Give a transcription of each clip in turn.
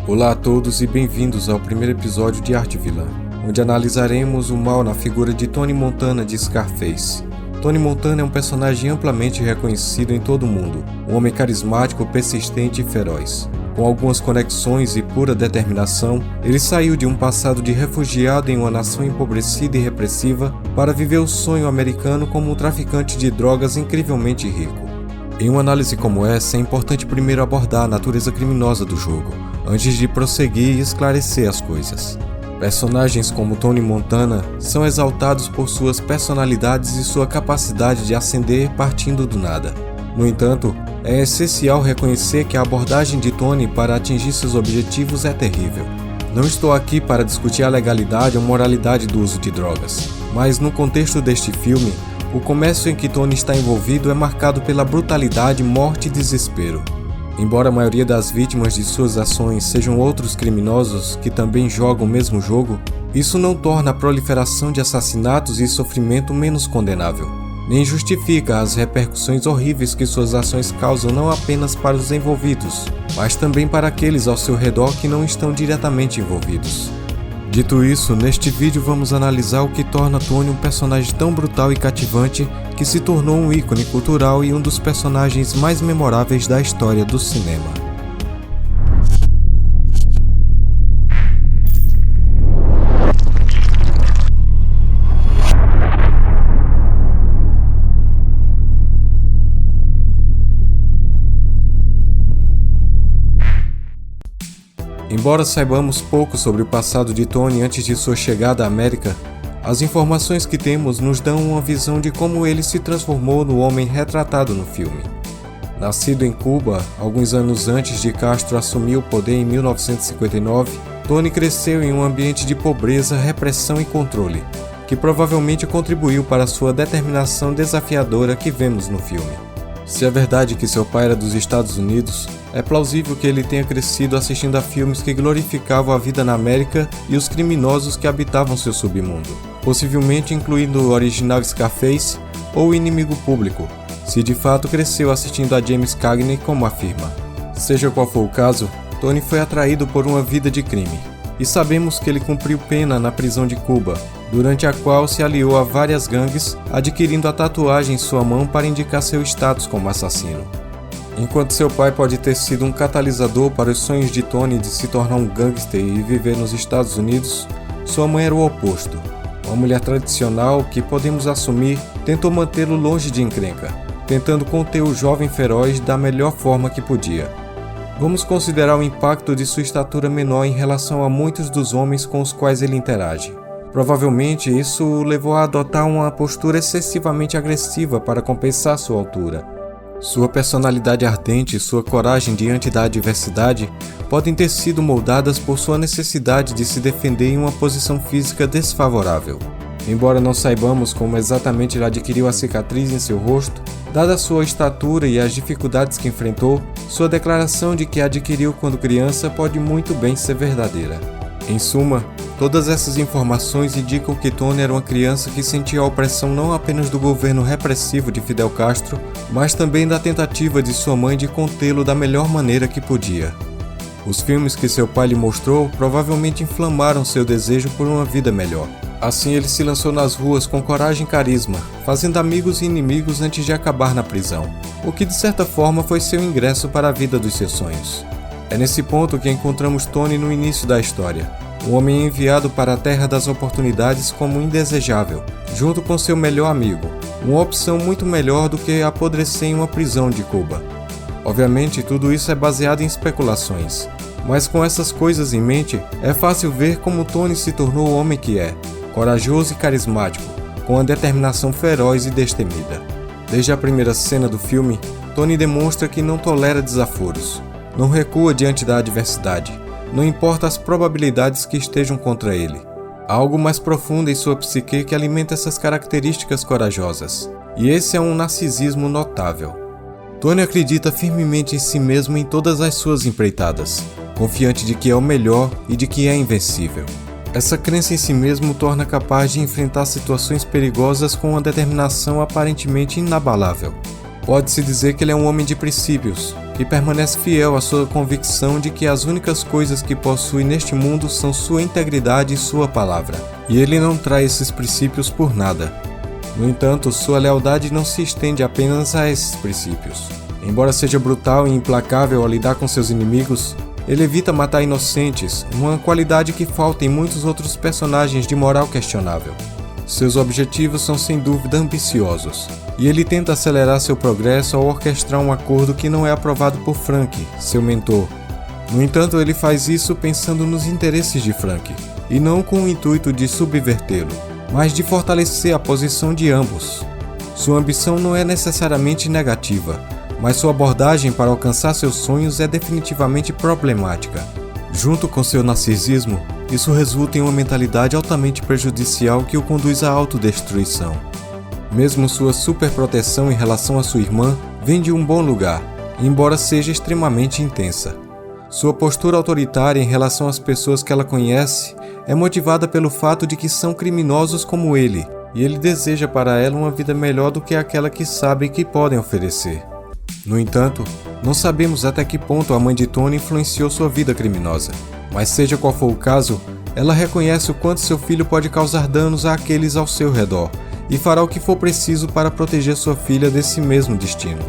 Olá a todos e bem-vindos ao primeiro episódio de Arte Vilã, onde analisaremos o mal na figura de Tony Montana de Scarface. Tony Montana é um personagem amplamente reconhecido em todo o mundo, um homem carismático, persistente e feroz. Com algumas conexões e pura determinação, ele saiu de um passado de refugiado em uma nação empobrecida e repressiva para viver o sonho americano como um traficante de drogas incrivelmente rico. Em uma análise como essa, é importante primeiro abordar a natureza criminosa do jogo, antes de prosseguir e esclarecer as coisas. Personagens como Tony Montana são exaltados por suas personalidades e sua capacidade de ascender partindo do nada. No entanto, é essencial reconhecer que a abordagem de Tony para atingir seus objetivos é terrível. Não estou aqui para discutir a legalidade ou moralidade do uso de drogas, mas no contexto deste filme, o comércio em que Tony está envolvido é marcado pela brutalidade, morte e desespero. Embora a maioria das vítimas de suas ações sejam outros criminosos que também jogam o mesmo jogo, isso não torna a proliferação de assassinatos e sofrimento menos condenável, nem justifica as repercussões horríveis que suas ações causam não apenas para os envolvidos, mas também para aqueles ao seu redor que não estão diretamente envolvidos. Dito isso, neste vídeo vamos analisar o que torna Tony um personagem tão brutal e cativante que se tornou um ícone cultural e um dos personagens mais memoráveis da história do cinema. Embora saibamos pouco sobre o passado de Tony antes de sua chegada à América, as informações que temos nos dão uma visão de como ele se transformou no homem retratado no filme. Nascido em Cuba, alguns anos antes de Castro assumir o poder em 1959, Tony cresceu em um ambiente de pobreza, repressão e controle, que provavelmente contribuiu para sua determinação desafiadora que vemos no filme. Se é verdade que seu pai era dos Estados Unidos, é plausível que ele tenha crescido assistindo a filmes que glorificavam a vida na América e os criminosos que habitavam seu submundo, possivelmente incluindo o original Scarface ou o Inimigo Público, se de fato cresceu assistindo a James Cagney, como afirma. Seja qual for o caso, Tony foi atraído por uma vida de crime, e sabemos que ele cumpriu pena na prisão de Cuba, durante a qual se aliou a várias gangues, adquirindo a tatuagem em sua mão para indicar seu status como assassino. Enquanto seu pai pode ter sido um catalisador para os sonhos de Tony de se tornar um gangster e viver nos Estados Unidos, sua mãe era o oposto. Uma mulher tradicional que, podemos assumir, tentou mantê-lo longe de encrenca, tentando conter o jovem feroz da melhor forma que podia. Vamos considerar o impacto de sua estatura menor em relação a muitos dos homens com os quais ele interage. Provavelmente isso o levou a adotar uma postura excessivamente agressiva para compensar sua altura. Sua personalidade ardente e sua coragem diante da adversidade podem ter sido moldadas por sua necessidade de se defender em uma posição física desfavorável. Embora não saibamos como exatamente ele adquiriu a cicatriz em seu rosto, dada a sua estatura e as dificuldades que enfrentou, sua declaração de que a adquiriu quando criança pode muito bem ser verdadeira. Em suma, todas essas informações indicam que Tony era uma criança que sentia a opressão não apenas do governo repressivo de Fidel Castro, mas também da tentativa de sua mãe de contê-lo da melhor maneira que podia. Os filmes que seu pai lhe mostrou provavelmente inflamaram seu desejo por uma vida melhor. Assim ele se lançou nas ruas com coragem e carisma, fazendo amigos e inimigos antes de acabar na prisão, o que de certa forma foi seu ingresso para a vida dos seus sonhos. É nesse ponto que encontramos Tony no início da história, um homem enviado para a Terra das Oportunidades como indesejável, junto com seu melhor amigo, uma opção muito melhor do que apodrecer em uma prisão de Cuba. Obviamente, tudo isso é baseado em especulações, mas com essas coisas em mente, é fácil ver como Tony se tornou o homem que é, corajoso e carismático, com uma determinação feroz e destemida. Desde a primeira cena do filme, Tony demonstra que não tolera desaforos, não recua diante da adversidade, não importa as probabilidades que estejam contra ele. Há algo mais profundo em sua psique que alimenta essas características corajosas, e esse é um narcisismo notável. Tony acredita firmemente em si mesmo em todas as suas empreitadas, confiante de que é o melhor e de que é invencível. Essa crença em si mesmo o torna capaz de enfrentar situações perigosas com uma determinação aparentemente inabalável. Pode-se dizer que ele é um homem de princípios, que permanece fiel à sua convicção de que as únicas coisas que possui neste mundo são sua integridade e sua palavra, e ele não trai esses princípios por nada. No entanto, sua lealdade não se estende apenas a esses princípios. Embora seja brutal e implacável ao lidar com seus inimigos, ele evita matar inocentes, uma qualidade que falta em muitos outros personagens de moral questionável. Seus objetivos são sem dúvida ambiciosos, e ele tenta acelerar seu progresso ao orquestrar um acordo que não é aprovado por Frank, seu mentor. No entanto, ele faz isso pensando nos interesses de Frank, e não com o intuito de subvertê-lo, mas de fortalecer a posição de ambos. Sua ambição não é necessariamente negativa, mas sua abordagem para alcançar seus sonhos é definitivamente problemática. Junto com seu narcisismo, isso resulta em uma mentalidade altamente prejudicial que o conduz à autodestruição. Mesmo sua superproteção em relação à sua irmã vem de um bom lugar, embora seja extremamente intensa. Sua postura autoritária em relação às pessoas que ela conhece é motivada pelo fato de que são criminosos como ele, e ele deseja para ela uma vida melhor do que aquela que sabem que podem oferecer. No entanto, não sabemos até que ponto a mãe de Tony influenciou sua vida criminosa, mas seja qual for o caso, ela reconhece o quanto seu filho pode causar danos àqueles ao seu redor e fará o que for preciso para proteger sua filha desse mesmo destino.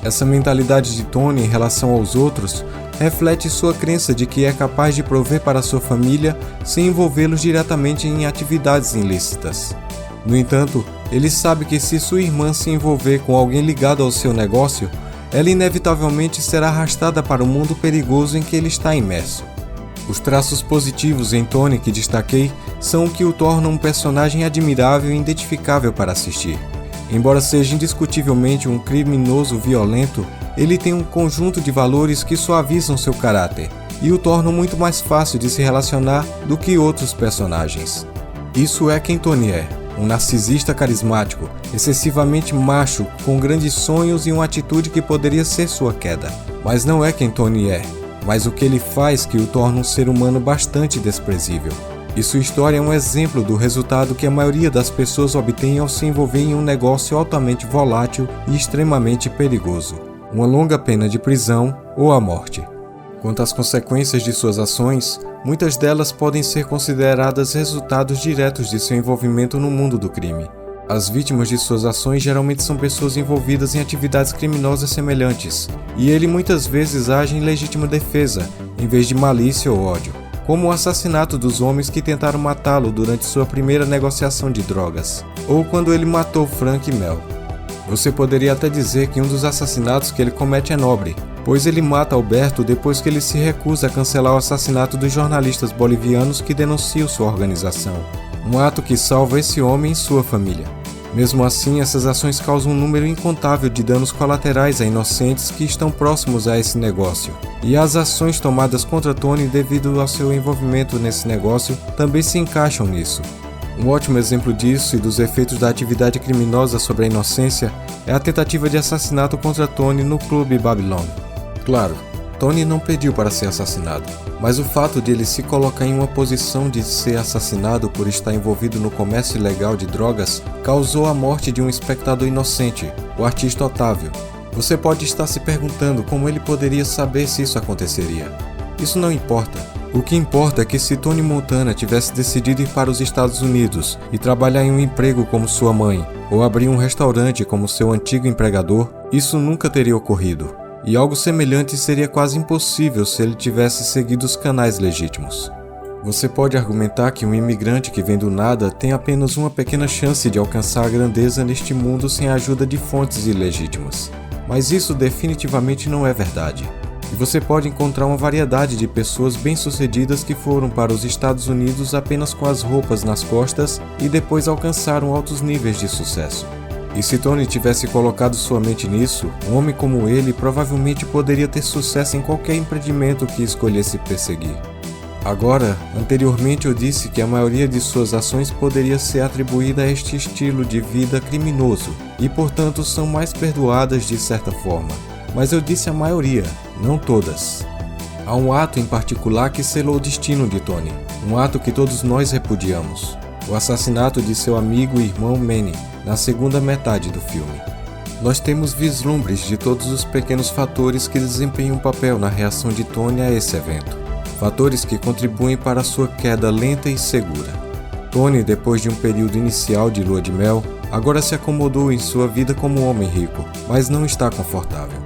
Essa mentalidade de Tony em relação aos outros reflete sua crença de que é capaz de prover para sua família sem envolvê-los diretamente em atividades ilícitas. No entanto, ele sabe que se sua irmã se envolver com alguém ligado ao seu negócio, ela inevitavelmente será arrastada para o mundo perigoso em que ele está imerso. Os traços positivos em Tony que destaquei são o que o tornam um personagem admirável e identificável para assistir. Embora seja indiscutivelmente um criminoso violento, ele tem um conjunto de valores que suavizam seu caráter e o tornam muito mais fácil de se relacionar do que outros personagens. Isso é quem Tony é. Um narcisista carismático, excessivamente macho, com grandes sonhos e uma atitude que poderia ser sua queda. Mas não é quem Tony é, mas o que ele faz que o torna um ser humano bastante desprezível. E sua história é um exemplo do resultado que a maioria das pessoas obtém ao se envolver em um negócio altamente volátil e extremamente perigoso. Uma longa pena de prisão ou a morte. Quanto às consequências de suas ações, muitas delas podem ser consideradas resultados diretos de seu envolvimento no mundo do crime. As vítimas de suas ações geralmente são pessoas envolvidas em atividades criminosas semelhantes, e ele muitas vezes age em legítima defesa, em vez de malícia ou ódio, como o assassinato dos homens que tentaram matá-lo durante sua primeira negociação de drogas, ou quando ele matou Frank e Mel. Você poderia até dizer que um dos assassinatos que ele comete é nobre, pois ele mata Alberto depois que ele se recusa a cancelar o assassinato dos jornalistas bolivianos que denunciam sua organização. Um ato que salva esse homem e sua família. Mesmo assim, essas ações causam um número incontável de danos colaterais a inocentes que estão próximos a esse negócio. E as ações tomadas contra Tony devido ao seu envolvimento nesse negócio também se encaixam nisso. Um ótimo exemplo disso e dos efeitos da atividade criminosa sobre a inocência é a tentativa de assassinato contra Tony no Clube Babylon. Claro, Tony não pediu para ser assassinado, mas o fato de ele se colocar em uma posição de ser assassinado por estar envolvido no comércio ilegal de drogas causou a morte de um espectador inocente, o artista Otávio. Você pode estar se perguntando como ele poderia saber se isso aconteceria. Isso não importa. O que importa é que se Tony Montana tivesse decidido ir para os Estados Unidos e trabalhar em um emprego como sua mãe, ou abrir um restaurante como seu antigo empregador, isso nunca teria ocorrido. E algo semelhante seria quase impossível se ele tivesse seguido os canais legítimos. Você pode argumentar que um imigrante que vem do nada tem apenas uma pequena chance de alcançar a grandeza neste mundo sem a ajuda de fontes ilegítimas. Mas isso definitivamente não é verdade. E você pode encontrar uma variedade de pessoas bem-sucedidas que foram para os Estados Unidos apenas com as roupas nas costas e depois alcançaram altos níveis de sucesso. E se Tony tivesse colocado sua mente nisso, um homem como ele provavelmente poderia ter sucesso em qualquer empreendimento que escolhesse perseguir. Agora, anteriormente eu disse que a maioria de suas ações poderia ser atribuída a este estilo de vida criminoso e, portanto, são mais perdoadas de certa forma. Mas eu disse a maioria, não todas. Há um ato em particular que selou o destino de Tony, um ato que todos nós repudiamos. O assassinato de seu amigo e irmão Manny, na segunda metade do filme. nós temos vislumbres de todos os pequenos fatores que desempenham um papel na reação de Tony a esse evento. Fatores que contribuem para a sua queda lenta e segura. Tony, depois de um período inicial de lua de mel, agora se acomodou em sua vida como um homem rico, mas não está confortável.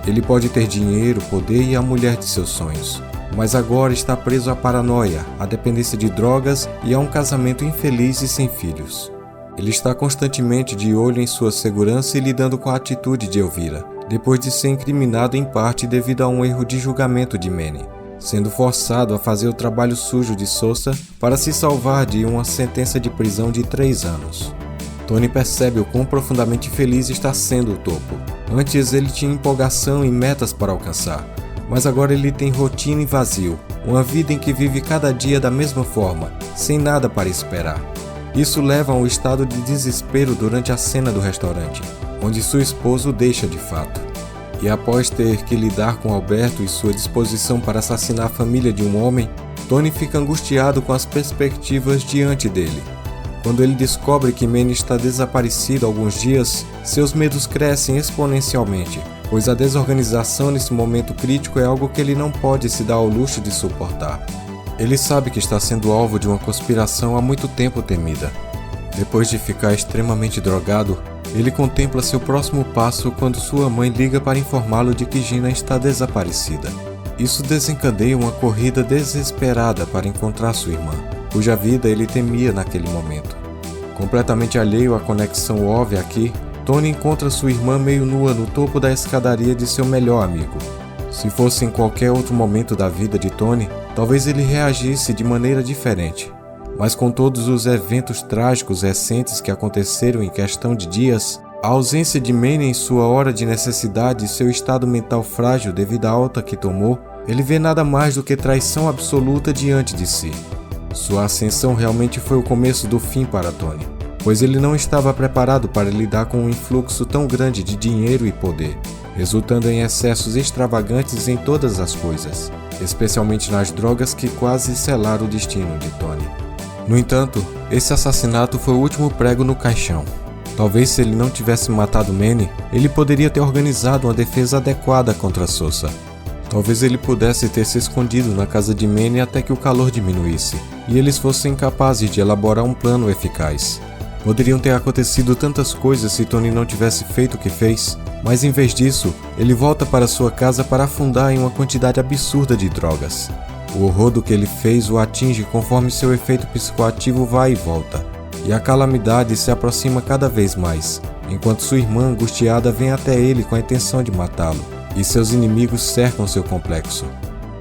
Ele pode ter dinheiro, poder e a mulher de seus sonhos, mas agora está preso à paranoia, à dependência de drogas e a um casamento infeliz e sem filhos. Ele está constantemente de olho em sua segurança e lidando com a atitude de Elvira, depois de ser incriminado em parte devido a um erro de julgamento de Manny, sendo forçado a fazer o trabalho sujo de Sosa para se salvar de uma sentença de prisão de 3 anos. Tony percebe o quão profundamente feliz está sendo o topo. Antes ele tinha empolgação e metas para alcançar, mas agora ele tem rotina e vazio, uma vida em que vive cada dia da mesma forma, sem nada para esperar. Isso leva a um estado de desespero durante a cena do restaurante, onde sua esposa o deixa de fato. E após ter que lidar com Alberto e sua disposição para assassinar a família de um homem, Tony fica angustiado com as perspectivas diante dele. Quando ele descobre que Manny está desaparecido há alguns dias, seus medos crescem exponencialmente, pois a desorganização nesse momento crítico é algo que ele não pode se dar ao luxo de suportar. Ele sabe que está sendo alvo de uma conspiração há muito tempo temida. Depois de ficar extremamente drogado, ele contempla seu próximo passo quando sua mãe liga para informá-lo de que Gina está desaparecida. Isso desencadeia uma corrida desesperada para encontrar sua irmã, cuja vida ele temia naquele momento. Completamente alheio à conexão óbvia aqui, Tony encontra sua irmã meio nua no topo da escadaria de seu melhor amigo. Se fosse em qualquer outro momento da vida de Tony, talvez ele reagisse de maneira diferente. Mas com todos os eventos trágicos recentes que aconteceram em questão de dias, a ausência de Manny em sua hora de necessidade e seu estado mental frágil devido à alta que tomou, ele vê nada mais do que traição absoluta diante de si. Sua ascensão realmente foi o começo do fim para Tony, pois ele não estava preparado para lidar com um influxo tão grande de dinheiro e poder, resultando em excessos extravagantes em todas as coisas, especialmente nas drogas que quase selaram o destino de Tony. No entanto, esse assassinato foi o último prego no caixão. Talvez se ele não tivesse matado Manny, ele poderia ter organizado uma defesa adequada contra Sosa. Talvez ele pudesse ter se escondido na casa de Manny até que o calor diminuísse, e eles fossem capazes de elaborar um plano eficaz. Poderiam ter acontecido tantas coisas se Tony não tivesse feito o que fez, mas em vez disso, ele volta para sua casa para afundar em uma quantidade absurda de drogas. O horror do que ele fez o atinge conforme seu efeito psicoativo vai e volta, e a calamidade se aproxima cada vez mais, enquanto sua irmã angustiada vem até ele com a intenção de matá-lo, e seus inimigos cercam seu complexo.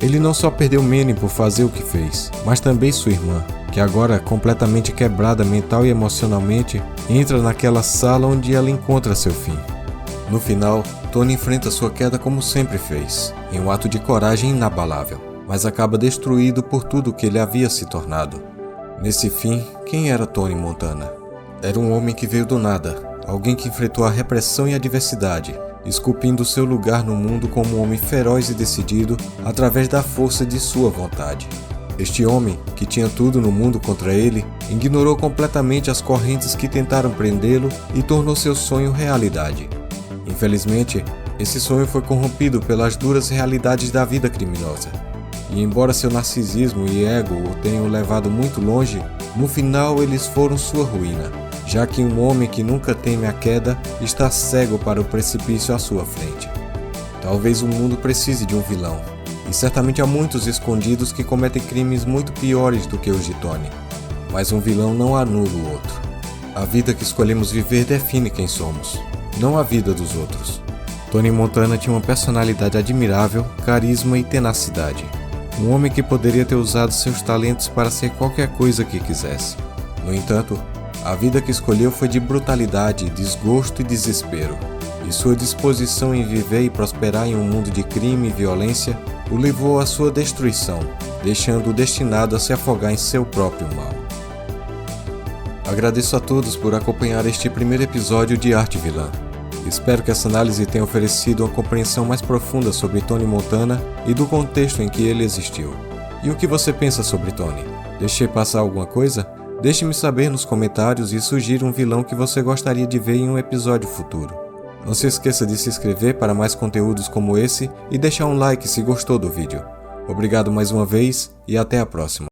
Ele não só perdeu Manny por fazer o que fez, mas também sua irmã, que agora, completamente quebrada mental e emocionalmente, entra naquela sala onde ela encontra seu fim. No final, Tony enfrenta sua queda como sempre fez, em um ato de coragem inabalável, mas acaba destruído por tudo que ele havia se tornado. Nesse fim, quem era Tony Montana? Era um homem que veio do nada, alguém que enfrentou a repressão e a adversidade, esculpindo seu lugar no mundo como um homem feroz e decidido através da força de sua vontade. Este homem, que tinha tudo no mundo contra ele, ignorou completamente as correntes que tentaram prendê-lo e tornou seu sonho realidade. Infelizmente, esse sonho foi corrompido pelas duras realidades da vida criminosa. E embora seu narcisismo e ego o tenham levado muito longe, no final eles foram sua ruína, já que um homem que nunca teme a queda está cego para o precipício à sua frente. Talvez o mundo precise de um vilão, e certamente há muitos escondidos que cometem crimes muito piores do que os de Tony, mas um vilão não anula o outro. A vida que escolhemos viver define quem somos, não a vida dos outros. Tony Montana tinha uma personalidade admirável, carisma e tenacidade. Um homem que poderia ter usado seus talentos para ser qualquer coisa que quisesse. No entanto, a vida que escolheu foi de brutalidade, desgosto e desespero, e sua disposição em viver e prosperar em um mundo de crime e violência o levou à sua destruição, deixando-o destinado a se afogar em seu próprio mal. Agradeço a todos por acompanhar este primeiro episódio de Arte Vilã. Espero que essa análise tenha oferecido uma compreensão mais profunda sobre Tony Montana e do contexto em que ele existiu. E o que você pensa sobre Tony? Deixei passar alguma coisa? Deixe-me saber nos comentários e sugira um vilão que você gostaria de ver em um episódio futuro. Não se esqueça de se inscrever para mais conteúdos como esse e deixar um like se gostou do vídeo. Obrigado mais uma vez e até a próxima.